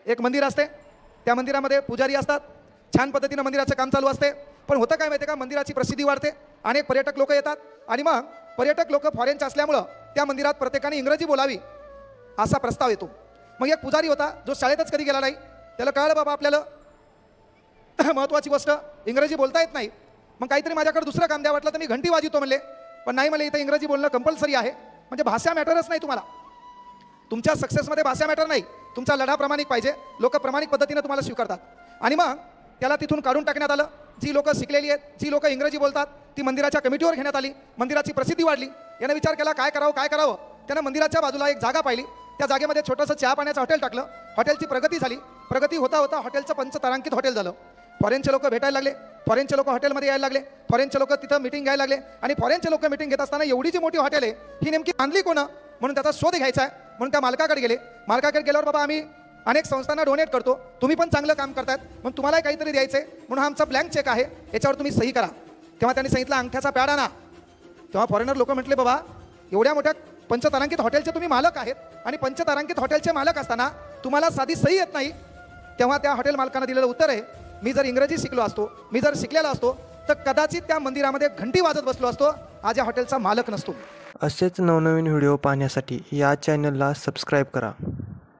एक मंदिर असते, त्या मंदिरामध्ये पुजारी असतात, छान पद्धतीनं मंदिराचं काम चालू असते. पण होतं काय माहिती आहे का, मंदिराची प्रसिद्धी वाढते, अनेक पर्यटक लोक येतात आणि मग पर्यटक लोक फॉरेनचे असल्यामुळं त्या मंदिरात प्रत्येकाने इंग्रजी बोलावी असा प्रस्ताव येतो. मग एक पुजारी होता जो शाळेतच कधी गेला नाही, त्याला कळलं बाबा आपल्याला महत्त्वाची गोष्ट इंग्रजी बोलता येत नाही, मग काहीतरी माझ्याकडे दुसरं काम द्या वाटलं तर मी घंटी वाजवतो म्हणले. पण नाही मला इथं इंग्रजी बोलणं कंपल्सरी आहे. म्हणजे भाषा मॅटरच नाही तुम्हाला, तुमच्या सक्सेसमध्ये भाषा मॅटर नाही, तुमचा लढा प्रामाणिक पाहिजे, लोक प्रामाणिक पद्धतीने तुम्हाला स्वीकारतात. आणि मग त्याला तिथून काढून टाकण्यात आलं. जी लोक शिकलेली आहेत, जी लोक इंग्रजी बोलतात ती मंदिराच्या कमिटीवर घेण्यात आली. मंदिराची प्रसिद्धी वाढली. यानं विचार केला काय करावं. त्यानं मंदिराच्या बाजूला एक जागा पाहिली, त्या जागेमध्ये छोटंसं चहा पाण्याचं हॉटेल टाकलं. हॉटेलची प्रगती झाली. प्रगती होता होता हॉटेलचं पंचतारांकित हॉटेल झालं. फॉरेनचे लोक भेटायला लागले, फॉरेनचे लोक हॉटेलमध्ये यायला लागले, फॉरेनचे लोक तिथं मीटिंग घ्यायला लागले. आणि फॉरेनचे लोक मीटिंग घेत असताना एवढी जी मोठी हॉटेल आहे ही नेमकी बांधली कोणं म्हणून त्याचा शोध घ्यायचा आहे. म्हणून त्या मालकाकडे गेले. मालकाकडे गेल्यावर बाबा आम्ही अनेक संस्थांना डोनेट करतो, तुम्ही पण चांगलं काम करतायत, म्हणून तुम्हालाही काहीतरी द्यायचं आहे, म्हणून हा आमचा ब्लँक चेक आहे, याच्यावर तुम्ही सही करा. तेव्हा त्यांनी सांगितलं अंगठ्याचा पॅड आणा. तेव्हा फॉरेनर लोक म्हटले बाबा एवढ्या मोठ्या पंचतारांकित हॉटेलचे तुम्ही मालक आहेत आणि पंचतारांकित हॉटेलचे मालक असताना तुम्हाला साधी सही येत नाही. तेव्हा त्या हॉटेल मालकानं दिलेलं उत्तर आहे, मी जर इंग्रजी शिकलो असतो, मी जर शिकलेला असतो तर कदाचित त्या मंदिरामध्ये घंटी वाजत बसलो असतो, आज या हॉटेलचा मालक नसतो. असेच नवनवीन व्हिडिओ पाहण्यासाठी या चॅनलला सबस्क्राईब करा.